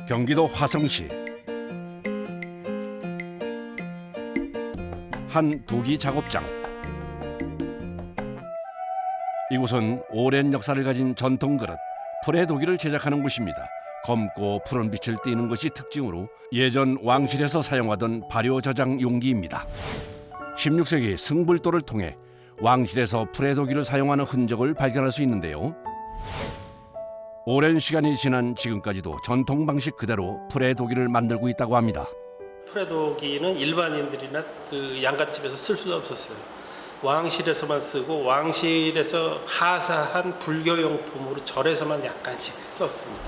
경기도 화성시 한 도기 작업장. 이곳은 오랜 역사를 가진 전통 그릇 풀의 도기를 제작하는 곳입니다. 검고 푸른 빛을 띠는 것이 특징으로 예전 왕실에서 사용하던 발효 저장 용기입니다. 16세기 승불도를 통해 왕실에서 풀의 도기를 사용하는 흔적을 발견할 수 있는데요. 오랜 시간이 지난 지금까지도 전통 방식 그대로 풀의 도기를 만들고 있다고 합니다. 풀의도기는 일반인들이나 그 양갓집에서 쓸 수가 없었어요. 왕실에서만 쓰고 왕실에서 하사한 불교용품으로 절에서만 약간씩 썼습니다.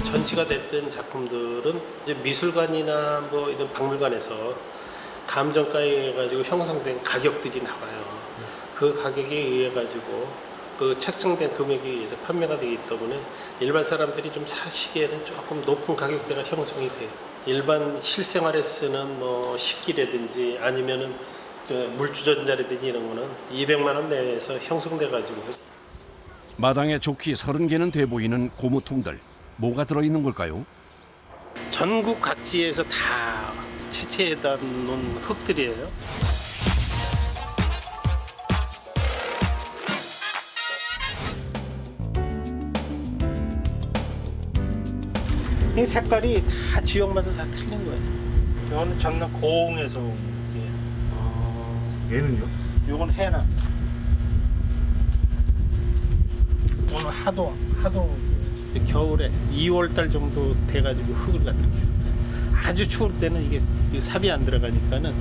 전시가 됐던 작품들은 이제 미술관이나 뭐 이런 박물관에서 감정가에 가지고 형성된 가격들이 나와요. 그 가격에 의해 가지고 그 책정된 금액에 의해서 판매가 되기 때문에 일반 사람들이 좀 사시기에는 조금 높은 가격대가 형성이 돼요. 일반 실생활에 쓰는 뭐 식기라든지 아니면은 물주전자라든지 이런 거는 200만 원 내에서 형성돼 가지고서. 마당에 좋기 30개는 돼 보이는 고무통들. 뭐가 들어있는 걸까요? 전국 각지에서 다 채취해다 놓은 흙들이에요. 이 색깔이 다 지역마다 다 틀린 거예요. 이거는 전남 고흥에서 온 게. 얘는요? 이건 해남. 오늘 하도 겨울에 2월달 정도 돼가지고 흙을 갖다 캐요. 아주 추울 때는 이게 삽이 안 들어가니까는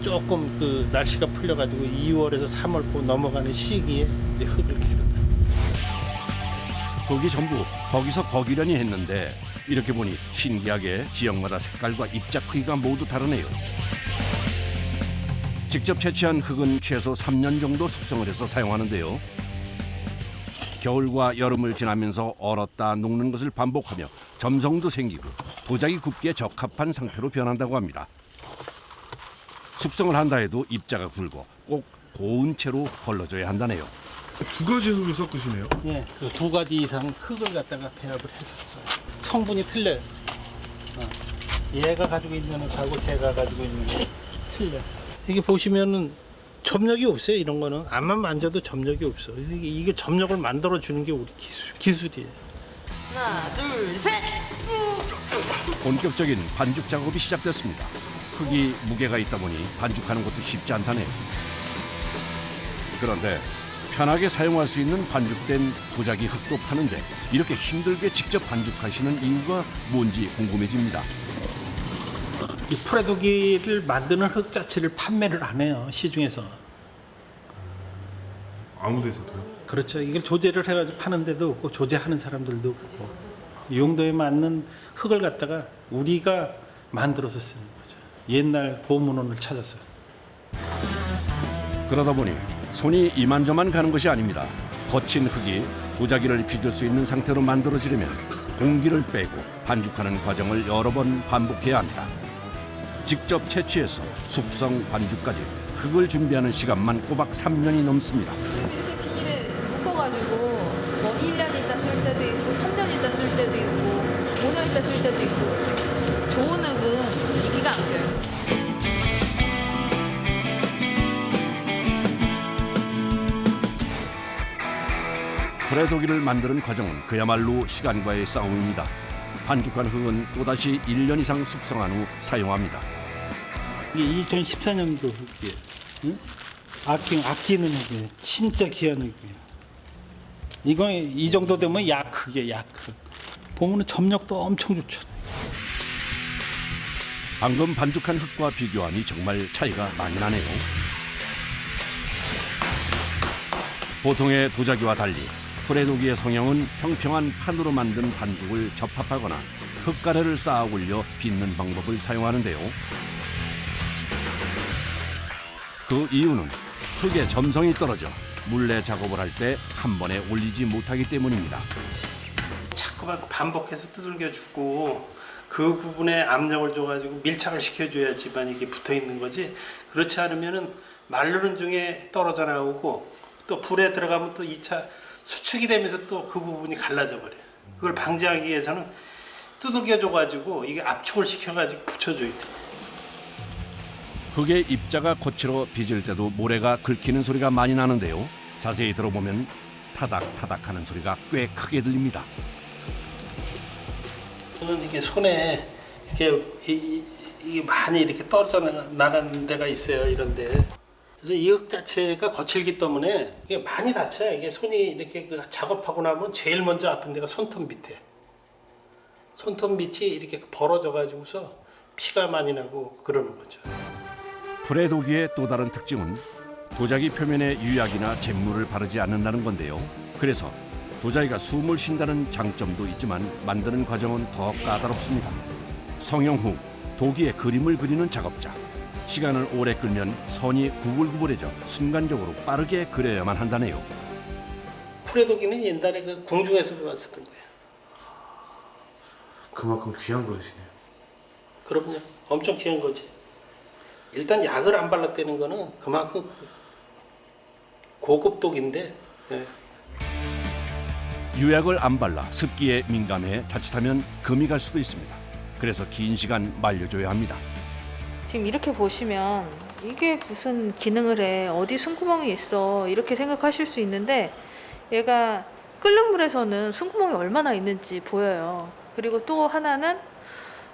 조금 그 날씨가 풀려가지고 2월에서 3월 고 넘어가는 시기에 이제 흙을 캐요. 도기 전부 거기서 거기려니 했는데 이렇게 보니 신기하게 지역마다 색깔과 입자 크기가 모두 다르네요. 직접 채취한 흙은 최소 3년 정도 숙성을 해서 사용하는데요. 겨울과 여름을 지나면서 얼었다 녹는 것을 반복하며 점성도 생기고 도자기 굽기에 적합한 상태로 변한다고 합니다. 숙성을 한다 해도 입자가 굵고 꼭 고운 채로 걸러져야 한다네요. 두 가지 흙을 섞으시네요. 예, 그 두 가지 이상 흙을 갖다가 배합을 했었어요. 성분이 틀려요. 얘가 가지고 있는 흙하고 제가 가지고 있는 거 틀려. 이게 보시면은 점력이 없어요. 이런 거는 앞만 만져도 점력이 없어. 이게 점력을 만들어 주는 게 우리 기술이에요. 하나, 둘, 셋! 본격적인 반죽 작업이 시작됐습니다. 흙이 무게가 있다 보니 반죽하는 것도 쉽지 않다네요. 그런데 편하게 사용할 수 있는 반죽된 도자기 흙도 파는데 이렇게 힘들게 직접 반죽하시는 이유가 뭔지 궁금해집니다. 이 풀의도기를 만드는 흙 자체를 판매를 안 해요. 시중에서. 아무 데서도요? 그렇죠. 이걸 조제를 해가지고 파는 데도 없고 조제하는 사람들도 없고 용도에 맞는 흙을 갖다가 우리가 만들어서 쓰는 거죠. 옛날 고문원을 찾아서. 그러다 보니 손이 이만저만 가는 것이 아닙니다. 거친 흙이 도자기를 빚을 수 있는 상태로 만들어지려면 공기를 빼고 반죽하는 과정을 여러 번 반복해야 합니다. 직접 채취해서 숙성 반죽까지 흙을 준비하는 시간만 꼬박 3년이 넘습니다. 이게 묶어가지고 뭐 1년 있다 쓸 때도 있고 3년 있다 쓸 때도 있고 5년 있다 쓸 때도 있고 좋은 흙은 이기가 안 돼요. 풀의 도기를 만드는 과정은 그야말로 시간과의 싸움입니다. 반죽한 흙은 또다시 1년 이상 숙성한 후 사용합니다. 이게 2014년도 흙이에요. 응? 아끼는 흙이에요. 진짜 귀한 흙이에요. 이거 이 정도 되면 약흙이에요. 약흙. 보면은 점력도 엄청 좋잖아요. 방금 반죽한 흙과 비교하니 정말 차이가 많이 나네요. 보통의 도자기와 달리 풀의 도기의 성형은 평평한 판으로 만든 반죽을 접합하거나 흙가래를 쌓아 올려 빚는 방법을 사용하는데요. 그 이유는 흙의 점성이 떨어져 물레 작업을 할 때 한 번에 올리지 못하기 때문입니다. 자꾸만 반복해서 두들겨주고 그 부분에 압력을 줘가지고 밀착을 시켜줘야지만 이게 붙어 있는 거지. 그렇지 않으면은 마르는 중에 떨어져 나오고 또 불에 들어가면 또 2차 수축이 되면서 또 그 부분이 갈라져 버려요. 그걸 방지하기 위해서는 두들겨줘가지고 이게 압축을 시켜가지고 붙여줘야 돼. 흙의 입자가 거칠어 빚을 때도 모래가 긁히는 소리가 많이 나는데요. 자세히 들어보면 타닥타닥 하는 소리가 꽤 크게 들립니다. 저는 이게 손에 이렇게 이게 많이 이렇게 떨어져 나가는 데가 있어요. 이런데. 그래서 이 흙 자체가 거칠기 때문에 이게 많이 다쳐요. 이게 손이 이렇게 그 작업하고 나면 제일 먼저 아픈 데가 손톱 밑에. 손톱 밑이 이렇게 벌어져 가지고서 피가 많이 나고 그러는 거죠. 프레도기의 또 다른 특징은 도자기 표면에 유약이나 잿물을 바르지 않는다는 건데요. 그래서 도자기가 숨을 쉰다는 장점도 있지만 만드는 과정은 더 까다롭습니다. 성형 후 도기에 그림을 그리는 작업자. 시간을 오래 끌면 선이 구불구불해져 순간적으로 빠르게 그려야만 한다네요. 프레도기는 옛날에 그 궁중에서 쓰던 거예요. 그만큼 귀한 거시네요. 그럼요. 엄청 귀한 거지. 일단 약을 안 발랐다는 거는 그만큼 고급 독인데. 예. 유약을 안 발라 습기에 민감해 자칫하면 금이 갈 수도 있습니다. 그래서 긴 시간 말려줘야 합니다. 지금 이렇게 보시면 이게 무슨 기능을 해, 어디 숨구멍이 있어 이렇게 생각하실 수 있는데 얘가 끓는 물에서는 숨구멍이 얼마나 있는지 보여요. 그리고 또 하나는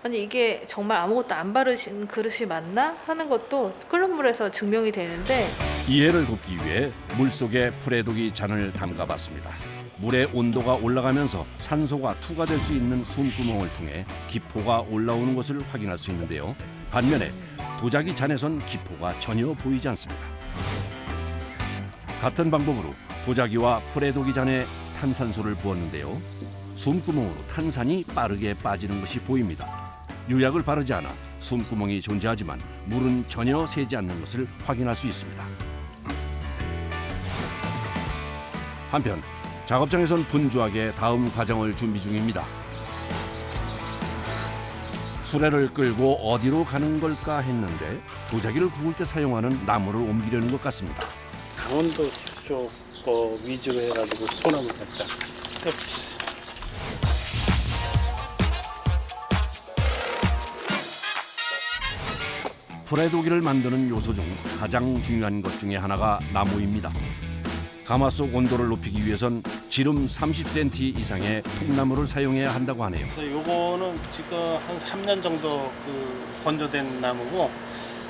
아니 이게 정말 아무것도 안 바르신 그릇이 맞나 하는 것도 끓는 물에서 증명이 되는데 이해를 돕기 위해 물속에 프레도기 잔을 담가봤습니다. 물의 온도가 올라가면서 산소가 투과될 수 있는 숨구멍을 통해 기포가 올라오는 것을 확인할 수 있는데요. 반면에 도자기 잔에선 기포가 전혀 보이지 않습니다. 같은 방법으로 도자기와 프레도기 잔에 탄산수를 부었는데요. 숨구멍으로 탄산이 빠르게 빠지는 것이 보입니다. 유약을 바르지 않아 숨구멍이 존재하지만 물은 전혀 새지 않는 것을 확인할 수 있습니다. 한편 작업장에선 분주하게 다음 과정을 준비 중입니다. 수레를 끌고 어디로 가는 걸까 했는데 도자기를 구울 때 사용하는 나무를 옮기려는 것 같습니다. 강원도 쪽 위주로 해가지고 소나무 갖다 떼어주세요. 프레도기를 만드는 요소 중 가장 중요한 것 중에 하나가 나무입니다. 가마속 온도를 높이기 위해선 지름 30cm 이상의 통나무를 사용해야 한다고 하네요. 그래서 요거는 지금 한 3년 정도 건조된 나무고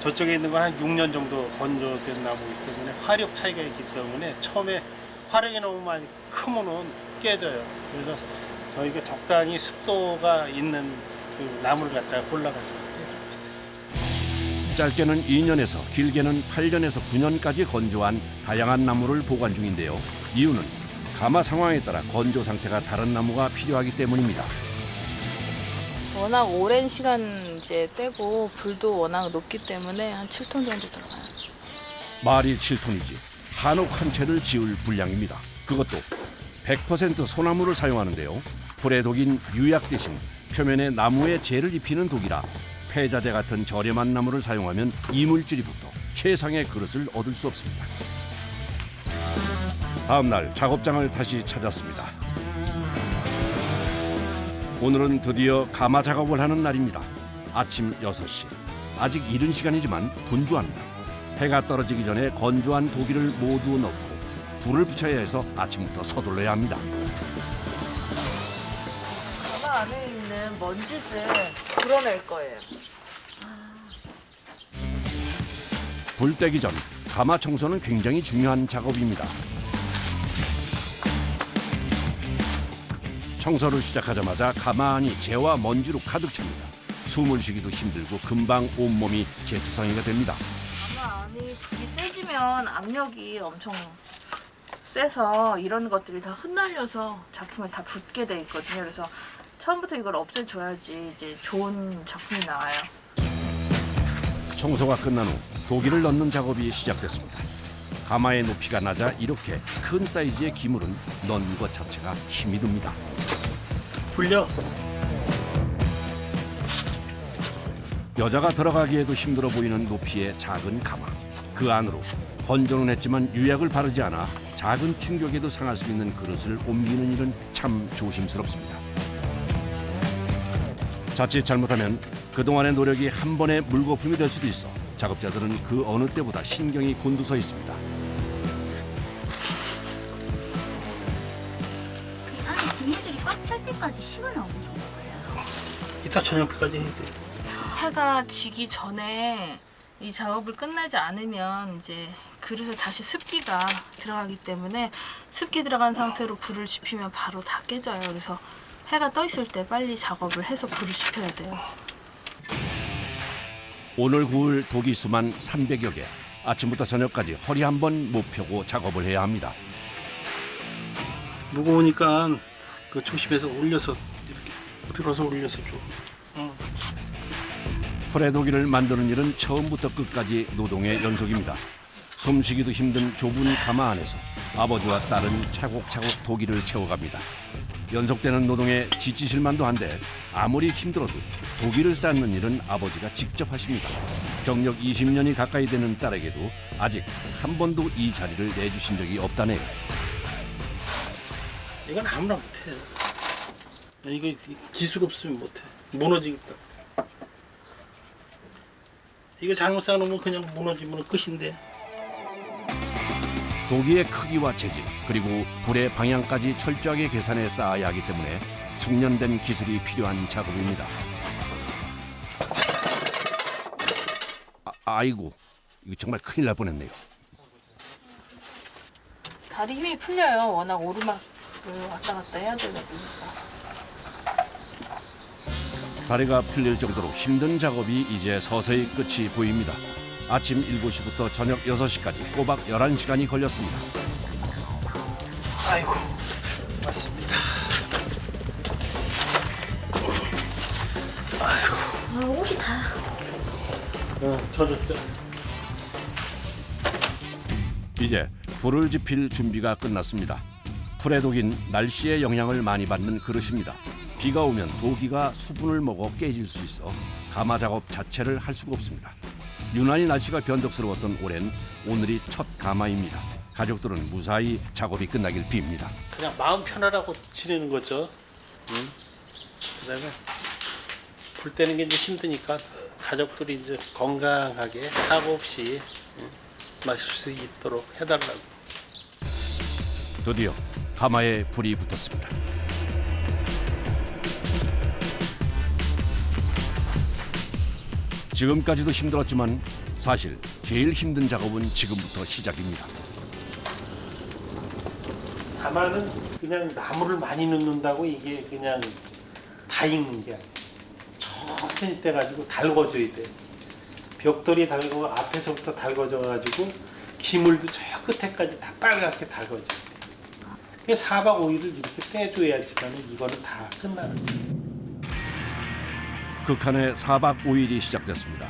저쪽에 있는 건 한 6년 정도 건조된 나무이기 때문에 화력 차이가 있기 때문에 처음에 화력이 너무 많이 크면은 깨져요. 그래서 저희가 적당히 습도가 있는 그 나무를 갖다가 골라가지고 떼주고 있어요. 짧게는 2년에서 길게는 8년에서 9년까지 건조한 다양한 나무를 보관 중인데요. 이유는 가마 상황에 따라 건조 상태가 다른 나무가 필요하기 때문입니다. 워낙 오랜 시간 이제 떼고 불도 워낙 높기 때문에 한 7톤 정도 들어가요. 말이 7톤이지 한옥 한 채를 지을 분량입니다. 그것도 100% 소나무를 사용하는데요. 프레독인 유약 대신 표면에 나무에 재를 입히는 독이라 폐자재 같은 저렴한 나무를 사용하면 이물질이 붙어 최상의 그릇을 얻을 수 없습니다. 다음 날 작업장을 다시 찾았습니다. 오늘은 드디어 가마 작업을 하는 날입니다. 아침 6시. 아직 이른 시간이지만 분주합니다. 해가 떨어지기 전에 건조한 도기를 모두 넣고 불을 붙여야 해서 아침부터 서둘러야 합니다. 가마 안에 있는 먼지들 불어낼 거예요. 불 떼기 전 가마 청소는 굉장히 중요한 작업입니다. 청소를 시작하자마자 가마 안이 재와 먼지로 가득 찹니다. 숨을 쉬기도 힘들고 금방 온몸이 재투성이가 됩니다. 가마 안이 불이 세지면 압력이 엄청 세서 이런 것들이 다 흩날려서 작품에 다 붙게 돼 있거든요. 그래서 처음부터 이걸 없애줘야지 이제 좋은 작품이 나와요. 청소가 끝난 후 도기를 넣는 작업이 시작됐습니다. 가마의 높이가 낮아 이렇게 큰 사이즈의 기물은 넣는 것 자체가 힘이 듭니다. 불려. 여자가 들어가기에도 힘들어 보이는 높이의 작은 가마. 그 안으로 건조는 했지만 유약을 바르지 않아 작은 충격에도 상할 수 있는 그릇을 옮기는 일은 참 조심스럽습니다. 자칫 잘못하면 그동안의 노력이 한 번에 물거품이 될 수도 있어 작업자들은 그 어느 때보다 신경이 곤두서 있습니다. 안에 비닐들이 꽉 찰 때까지 시간이 어느 정도 걸려요? 이따 저녁까지 해야 돼. 해가 지기 전에 이 작업을 끝내지 않으면 이제 그릇에 다시 습기가 들어가기 때문에 습기 들어간 상태로 불을 지피면 바로 다 깨져요. 그래서 해가 떠 있을 때 빨리 작업을 해서 불을 지펴야 돼요. 오늘 구울 독이 수만 300여 개. 아침부터 저녁까지 허리 한 번 못 펴고 작업을 해야 합니다. 무거우니까 그 조심해서 올려서 이렇게 들어서 올려서 줘. 풀의 도기를 만드는 일은 처음부터 끝까지 노동의 연속입니다. 숨쉬기도 힘든 좁은 가마 안에서 아버지와 딸은 차곡차곡 도기를 채워갑니다. 연속되는 노동에 지치실만도 한데 아무리 힘들어도 도기를 쌓는 일은 아버지가 직접 하십니다. 경력 20년이 가까이 되는 딸에게도 아직 한 번도 이 자리를 내주신 적이 없다네요. 이건 아무나 못해. 이거 기술 없으면 못해. 무너지겠다. 이거 잘못 쌓아놓으면 그냥 무너지면 끝인데. 도기의 크기와 재질 그리고 불의 방향까지 철저하게 계산해 쌓아야 하기 때문에 숙련된 기술이 필요한 작업입니다. 아이고, 이거 정말 큰일 날 뻔했네요. 다리 힘이 풀려요. 워낙 오르막을 왔다 갔다 해야 되다 보니까. 다리가 풀릴 정도로 힘든 작업이 이제 서서히 끝이 보입니다. 아침 7시부터 저녁 6시까지 꼬박 11시간이 걸렸습니다. 아이고, 맞습니다. 옷이 다. 젖었죠. 이제 불을 지필 준비가 끝났습니다. 풀의 독인 날씨의 영향을 많이 받는 그릇입니다. 비가 오면 도기가 수분을 먹어 깨질 수 있어 가마 작업 자체를 할 수가 없습니다. 유난히 날씨가 변덕스러웠던 올해는 오늘이 첫 가마입니다. 가족들은 무사히 작업이 끝나길 빕니다. 그냥 마음 편하라고 지내는 거죠. 그다음에 불 때는 게 이제 힘드니까 가족들이 이제 건강하게 사고 없이 마실 수 있도록 해달라고. 드디어 가마에 불이 붙었습니다. 지금까지도 힘들었지만 사실 제일 힘든 작업은 지금부터 시작입니다. 가마는 그냥 나무를 많이 넣는다고 이게 그냥 다 익는 게 아니에요. 천천히 떼가지고 달궈줘야 돼. 벽돌이 달고 앞에서부터 달궈져가지고 기물도 저 끝에까지 다 빨갛게 달궈져. 4박 5일을 이렇게 떼줘야지만 이거는 다 끝나는 거예요. 극한의 4박 5일이 시작됐습니다.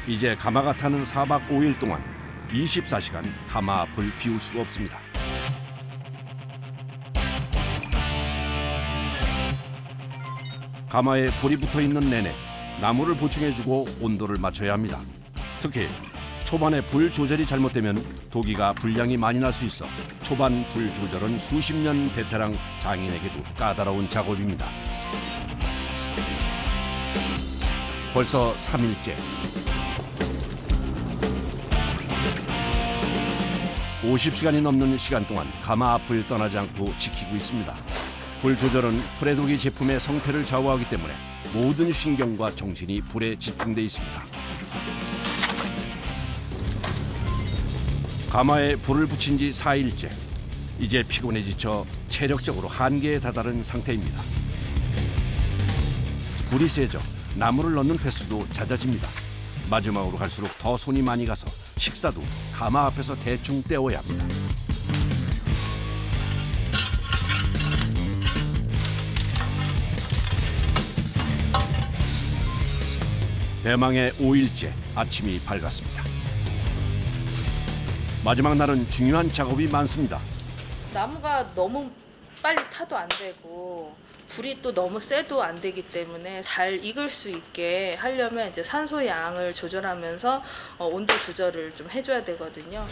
이제 가마가 타는 4박 5일 동안 24시간 가마 앞을 비울 수가 없습니다. 가마에 불이 붙어 있는 내내 나무를 보충해주고 온도를 맞춰야 합니다. 특히 초반에 불 조절이 잘못되면 도기가 불량이 많이 날 수 있어 초반 불 조절은 수십 년 베테랑 장인에게도 까다로운 작업입니다. 벌써 3일째. 50시간이 넘는 시간 동안 가마 앞을 떠나지 않고 지키고 있습니다. 불 조절은 풀의 도기 제품의 성패를 좌우하기 때문에 모든 신경과 정신이 불에 집중돼 있습니다. 가마에 불을 붙인 지 4일째. 이제 피곤해 지쳐 체력적으로 한계에 다다른 상태입니다. 불이 세져 나무를 넣는 횟수도 잦아집니다. 마지막으로 갈수록 더 손이 많이 가서 식사도 가마 앞에서 대충 때워야 합니다. 대망의 5일째 아침이 밝았습니다. 마지막 날은 중요한 작업이 많습니다. 나무가 너무 빨리 타도 안 되고 불이 또 너무 세도 안 되기 때문에 잘 익을 수 있게 하려면 이제 산소 양을 조절하면서 온도 조절을 좀 해줘야 되거든요.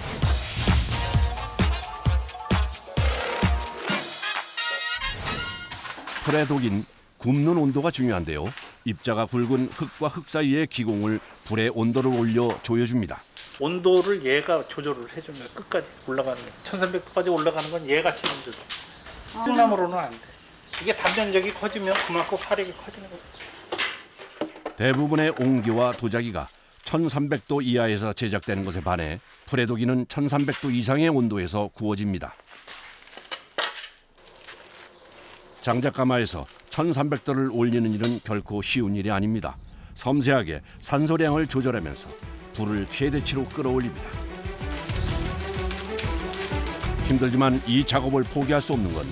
풀의 독인 굽는 온도가 중요한데요. 입자가 굵은 흙과 흙 사이의 기공을 불의 온도를 올려 조여줍니다. 온도를 얘가 조절을 해주면 끝까지 올라가는 거예요. 1300도까지 올라가는 건 얘가 힘들어. 콩나물로는 안 돼. 이게 단면적이 커지면 그만큼 화력이 커지는 거예요. 대부분의 옹기와 도자기가 1300도 이하에서 제작되는 것에 반해 풀의 독이는 1300도 이상의 온도에서 구워집니다. 장작가마에서 1300도를 올리는 일은 결코 쉬운 일이 아닙니다. 섬세하게 산소량을 조절하면서 불을 최대치로 끌어올립니다. 힘들지만 이 작업을 포기할 수 없는 건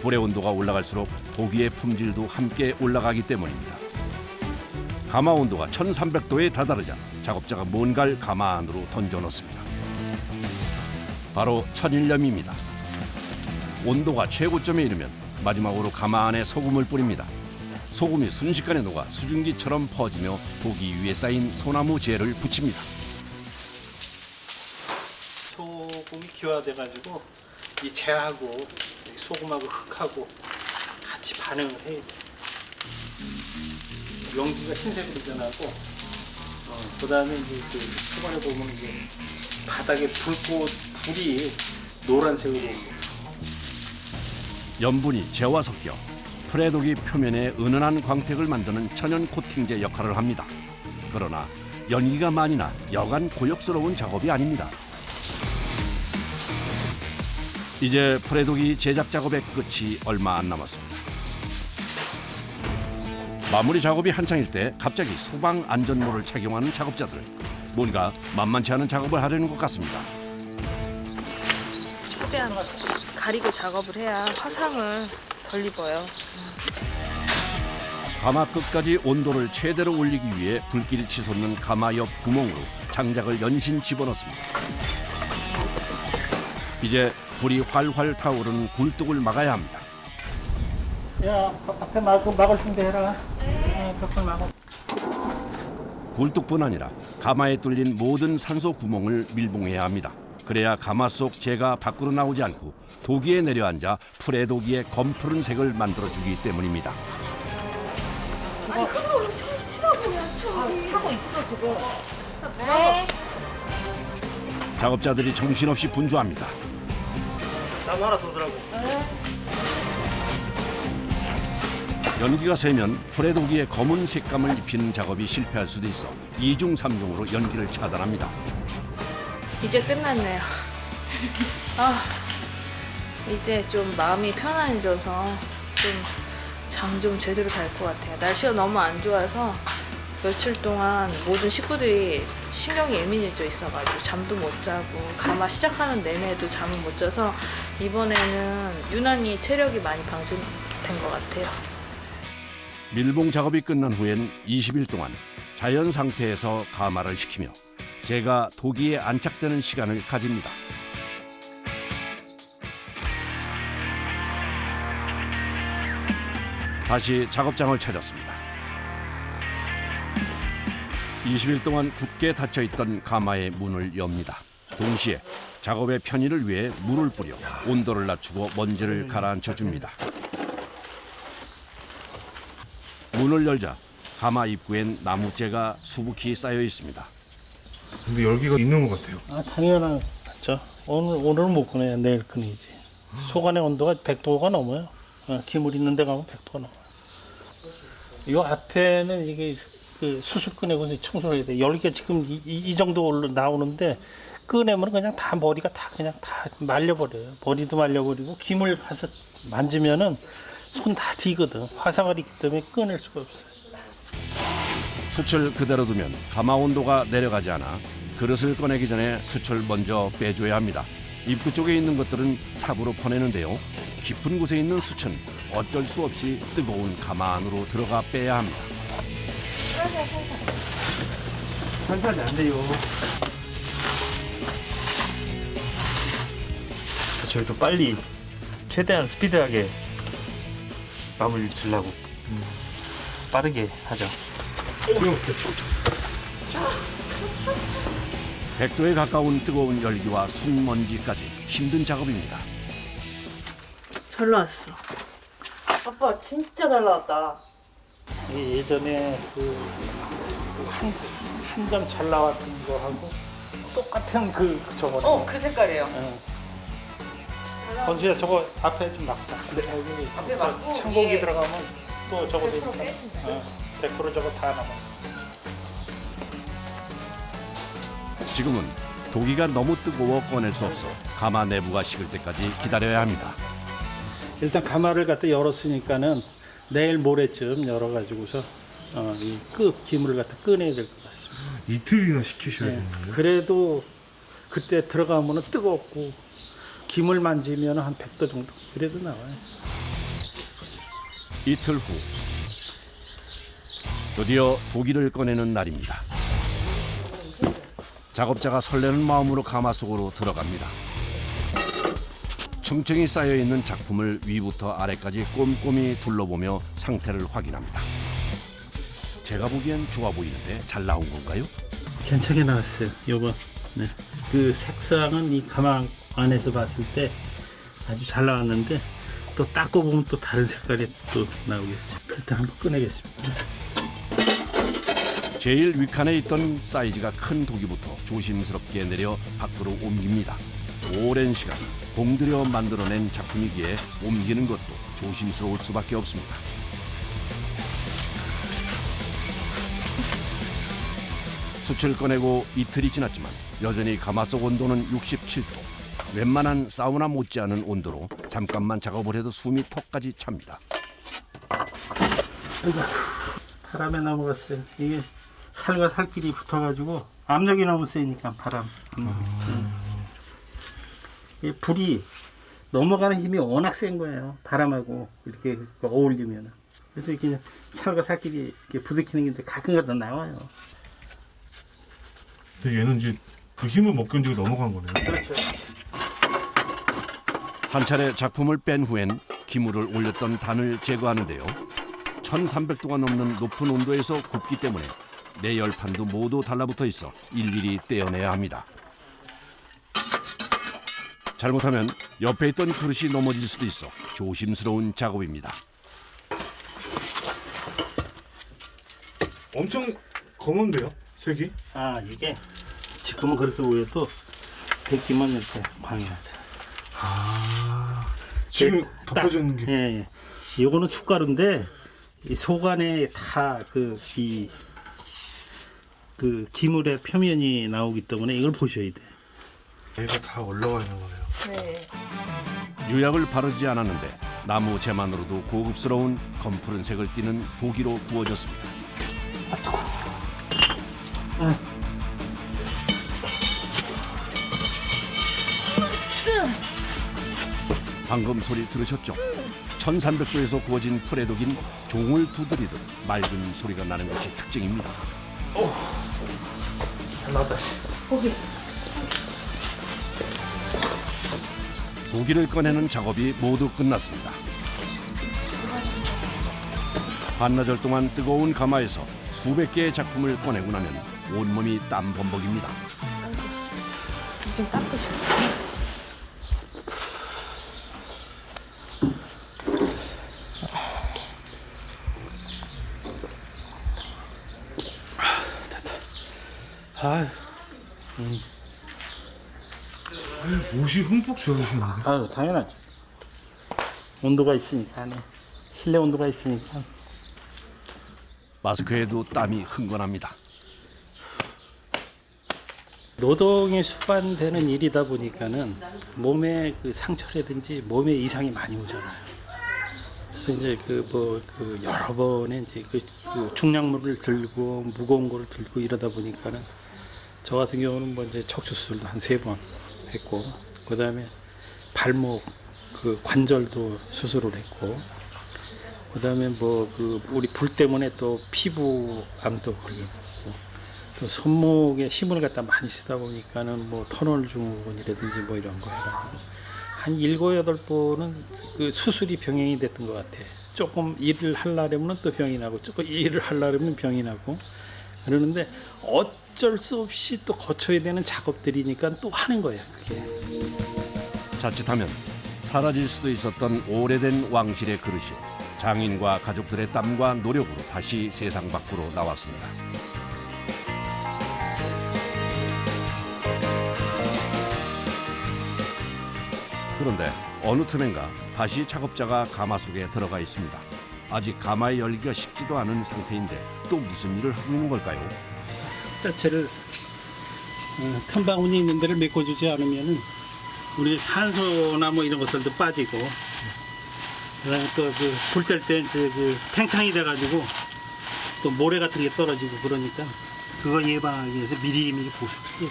불의 온도가 올라갈수록 독이의 품질도 함께 올라가기 때문입니다. 가마 온도가 1300도에 다다르자 작업자가 뭔가를 가마 안으로 던져 넣습니다. 바로 천일염입니다. 온도가 최고점에 이르면 마지막으로 가마 안에 소금을 뿌립니다. 소금이 순식간에 녹아 수증기처럼 퍼지며 독이 위에 쌓인 소나무 재를 붙입니다. 소금이 기화돼가지고 이 재하고 이 소금하고 흙하고 같이 반응을 해야 돼. 연기가 흰색으로 변하고, 그다음에 이제 그 초반에 보면 이제 바닥에 불이 노란색으로. 염분이 재와 섞여 풀의 독이 표면에 은은한 광택을 만드는 천연 코팅제 역할을 합니다. 그러나 연기가 많이 나 여간 고역스러운 작업이 아닙니다. 이제 풀의 독이 제작 작업의 끝이 얼마 안 남았습니다. 마무리 작업이 한창일 때 갑자기 소방 안전모를 착용하는 작업자들. 뭔가 만만치 않은 작업을 하려는 것 같습니다. 최대한 가리고 작업을 해야 화상을 덜 입어요. 가마 끝까지 온도를 최대로 올리기 위해 불길이 치솟는 가마 옆 구멍으로 장작을 연신 집어넣습니다. 이제 불이 활활 타오르는 굴뚝을 막아야 합니다. 야, 앞에 막을 준비 해라. 벽을 막아. 굴뚝뿐 아니라 가마에 뚫린 모든 산소 구멍을 밀봉해야 합니다. 그래야 가마 속 재가 밖으로 나오지 않고 도기에 내려앉아 풀의 도기의 검푸른 색을 만들어주기 때문입니다. 작업자들이 정신없이 분주합니다. 나무 하나 더 더라고. 연기가 새면 풀의 도기에 검은 색감을 입히는 작업이 실패할 수도 있어 2중 3중으로 연기를 차단합니다. 이제 끝났네요. 이제 좀 마음이 편안해져서 잠 좀 제대로 잘 것 같아요. 날씨가 너무 안 좋아서 며칠 동안 모든 식구들이 신경이 예민해져 있어가지고 잠도 못 자고 가마 시작하는 내내도 잠을 못 자서 이번에는 유난히 체력이 많이 방전된 것 같아요. 밀봉 작업이 끝난 후엔 20일 동안 자연 상태에서 가마를 식히며 재가 도기에 안착되는 시간을 가집니다. 다시 작업장을 찾았습니다. 20일 동안 굳게 닫혀있던 가마의 문을 엽니다. 동시에 작업의 편의를 위해 물을 뿌려 온도를 낮추고 먼지를 가라앉혀 줍니다. 문을 열자 가마 입구엔 나무재가 수북히 쌓여 있습니다. 근데 열기가 있는 것 같아요. 당연하죠. 오늘은 못 꺼내, 내일 꺼내지. 소관의 온도가 100도가 넘어요. 기물 있는 데 가면 100도가 넘어요. 이 앞에는 이게 그 수술 꺼내고 청소를 해야 돼. 열기가 지금 이 정도 나오는데 꺼내면 그냥 다 머리가 다 그냥 다 말려버려요. 머리도 말려버리고 기물 가서 만지면은 손 다 뒤거든. 화상을 있기 때문에 꺼낼 수가 없어요. 숯을 그대로 두면 가마 온도가 내려가지 않아 그릇을 꺼내기 전에 숯을 먼저 빼줘야 합니다. 입구 쪽에 있는 것들은 삽으로 퍼내는데요. 깊은 곳에 있는 숯은 어쩔 수 없이 뜨거운 가마 안으로 들어가 빼야 합니다. 살살이 안 돼요. 저희도 빨리 최대한 스피드하게 마무리 주려고 빠르게 하죠. 100도에 가까운 뜨거운 열기와 순먼지까지 힘든 작업입니다. 잘 나왔어. 아빠 진짜 잘 나왔다. 예전에 한 점 잘 나왔던 거하고 똑같은 저거네. 그 색깔이에요. 건수야 저거 앞에 좀 막자. 여기 앞에 막고 창고기 위에 들어가면 또 저거 되니까. 100% 저거 다 남아. 지금은 도기가 너무 뜨거워 꺼낼 수 없어 가마 내부가 식을 때까지 기다려야 합니다. 일단 가마를 갖다 열었으니까는 내일 모레쯤 열어가지고서 이 기물을 갖다 꺼내야 될 것 같습니다. 이틀이나 식히셔야 되는데. 그래도 그때 들어가면은 뜨겁고 김을 만지면 한 100도 정도 그래도 나와요. 이틀 후 드디어 도기를 꺼내는 날입니다. 작업자가 설레는 마음으로 가마 속으로 들어갑니다. 층층이 쌓여있는 작품을 위부터 아래까지 꼼꼼히 둘러보며 상태를 확인합니다. 제가 보기엔 좋아 보이는데 잘 나온 건가요? 괜찮게 나왔어요. 요거. 네. 그 색상은 이 가마 안에서 봤을 때 아주 잘 나왔는데 또 닦고 보면 또 다른 색깔이 또 나오겠죠. 일단 한번 꺼내겠습니다. 제일 윗칸에 있던 사이즈가 큰 도기부터 조심스럽게 내려 밖으로 옮깁니다. 오랜 시간 공들여 만들어낸 작품이기에 옮기는 것도 조심스러울 수밖에 없습니다. 숯을 꺼내고 이틀이 지났지만 여전히 가마 속 온도는 67도. 웬만한 사우나 못지않은 온도로 잠깐만 작업을 해도 숨이 턱까지 찹니다. 바람에 넘어갔어요. 이게 살과 살끼리 붙어가지고 압력이 너무 세니까 바람. 이 불이 넘어가는 힘이 워낙 센 거예요. 바람하고 이렇게 어울리면. 그래서 이렇게 살과 살끼리 이렇게 부딪히는 게 가끔가다 나와요. 근데 얘는 이제 그 힘을 못 견디고 넘어간 거네요. 그렇죠. 한 차례 작품을 뺀 후엔 기물을 올렸던 단을 제거하는데요. 1300도가 넘는 높은 온도에서 굽기 때문에 내열판도 모두 달라붙어 있어 일일이 떼어내야 합니다. 잘못하면 옆에 있던 그릇이 넘어질 수도 있어 조심스러운 작업입니다. 엄청 검은데요? 색이? 아 이게 지금은 그렇게 보여도 데끼면 이렇게 광해하죠. 지금 덮여져 있는 게. 예. 요거는 숟가루인데 이 속 안에 다 그 기물의 표면이 나오기 때문에 이걸 보셔야 돼. 얘가 다 올라와 있는 거네요. 유약을 바르지 않았는데 나무 재만으로도 고급스러운 검푸른 색을 띠는 도기로 구워졌습니다. 방금 소리 들으셨죠? 1300도에서 구워진 풀에독인 종을 두드리듯 맑은 소리가 나는 것이 특징입니다. 고기를 꺼내는 작업이 모두 끝났습니다. 반나절 동안 뜨거운 가마에서 수백 개의 작품을 꺼내고 나면 온몸이 땀 범벅입니다. 좀 닦으시고. 아, 옷이 흠뻑 젖으시는데. 아유 당연하죠. 온도가 있으니까 안에 실내 온도가 있으니까. 마스크에도 땀이 흥건합니다. 노동에 수반되는 일이다 보니까는 몸에 그 상처라든지 몸에 이상이 많이 오잖아요. 그래서 이제 여러 번에 이제 그 중량물을 들고 무거운 거를 들고 이러다 보니까는 저 같은 경우는 뭐 이제 척추 수술도 한 3번 했고, 그다음에 발목 그 관절도 수술을 했고, 그다음에 우리 불 때문에 또 피부암도 걸렸고, 또 손목에 힘을 갖다 많이 쓰다 보니까는 뭐 터널 증후군이라든지 뭐 이런 거 해가지고 한 7, 8번은 그 수술이 병행이 됐던 것 같아. 조금 일을 하려면 또 병이 나고, 조금 일을 하려면 병이 나고 그러는데 어쩔 수 없이 또 거쳐야 되는 작업들이니까 또 하는 거야, 그게. 자칫하면 사라질 수도 있었던 오래된 왕실의 그릇이 장인과 가족들의 땀과 노력으로 다시 세상 밖으로 나왔습니다. 그런데 어느 틈엔가 다시 작업자가 가마 속에 들어가 있습니다. 아직 가마의 열기가 식지도 않은 상태인데 또 무슨 일을 하고 있는 걸까요? 자체를 큰 바구니 있는 데를 메꿔주지 않으면은 우리 산소나 뭐 이런 것들도 빠지고, 그다음에 또 그 불 뗄 때 이제 그 팽창이 돼가지고 또 모래 같은 게 떨어지고 그러니까 그거 예방하기 위해서 미리미리 보수해요.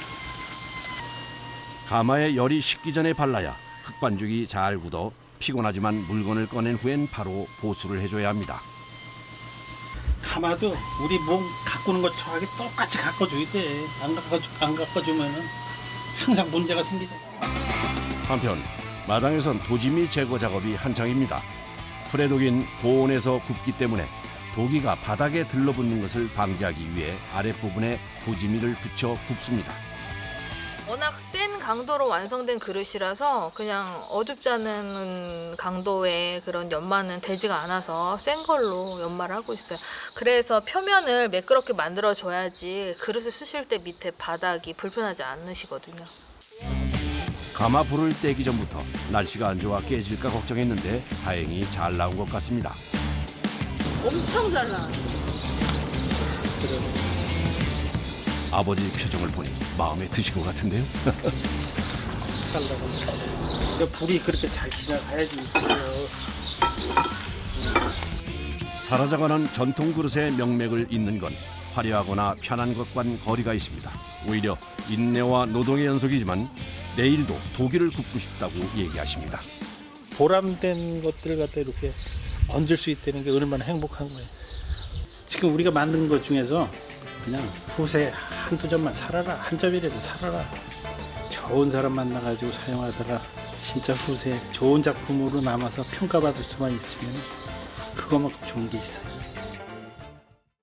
가마에 열이 식기 전에 발라야 흙반죽이 잘 굳어 피곤하지만 물건을 꺼낸 후엔 바로 보수를 해줘야 합니다. 가마도 우리 몸 가꾸는 것처럼 똑같이 가꿔줘야 돼. 안 가꿔주면은 항상 문제가 생기잖아. 한편 마당에선 도지미 제거 작업이 한창입니다. 풀에 독인 고온에서 굽기 때문에 도기가 바닥에 들러붙는 것을 방지하기 위해 아랫부분에 도지미를 붙여 굽습니다. 워낙 센 강도로 완성된 그릇이라서 그냥 어줍지 않은 강도의 그런 연마는 되지가 않아서 센 걸로 연마를 하고 있어요. 그래서 표면을 매끄럽게 만들어줘야지 그릇을 쓰실 때 밑에 바닥이 불편하지 않으시거든요. 가마 불을 떼기 전부터 날씨가 안 좋아 깨질까 걱정했는데 다행히 잘 나온 것 같습니다. 엄청 잘 나와요. 아버지 표정을 보니 마음에 드신 것 같은데요. 그러니까 불이 그렇게 잘 지나가야지. 사라져가는 전통 그릇의 명맥을 잇는 건 화려하거나 편한 것과는 거리가 있습니다. 오히려 인내와 노동의 연속이지만 내일도 도기를 굽고 싶다고 얘기하십니다. 보람된 것들을 갖다 이렇게 얹을 수 있다는 게 얼마나 행복한 거예요. 지금 우리가 만든 것 중에서 그냥 후세 한두 점만 살아라, 한 점이라도 살아라. 좋은 사람 만나가지고 사용하다가 진짜 후세 좋은 작품으로 남아서 평가받을 수만 있으면 그것만큼 좋은 게 있어요.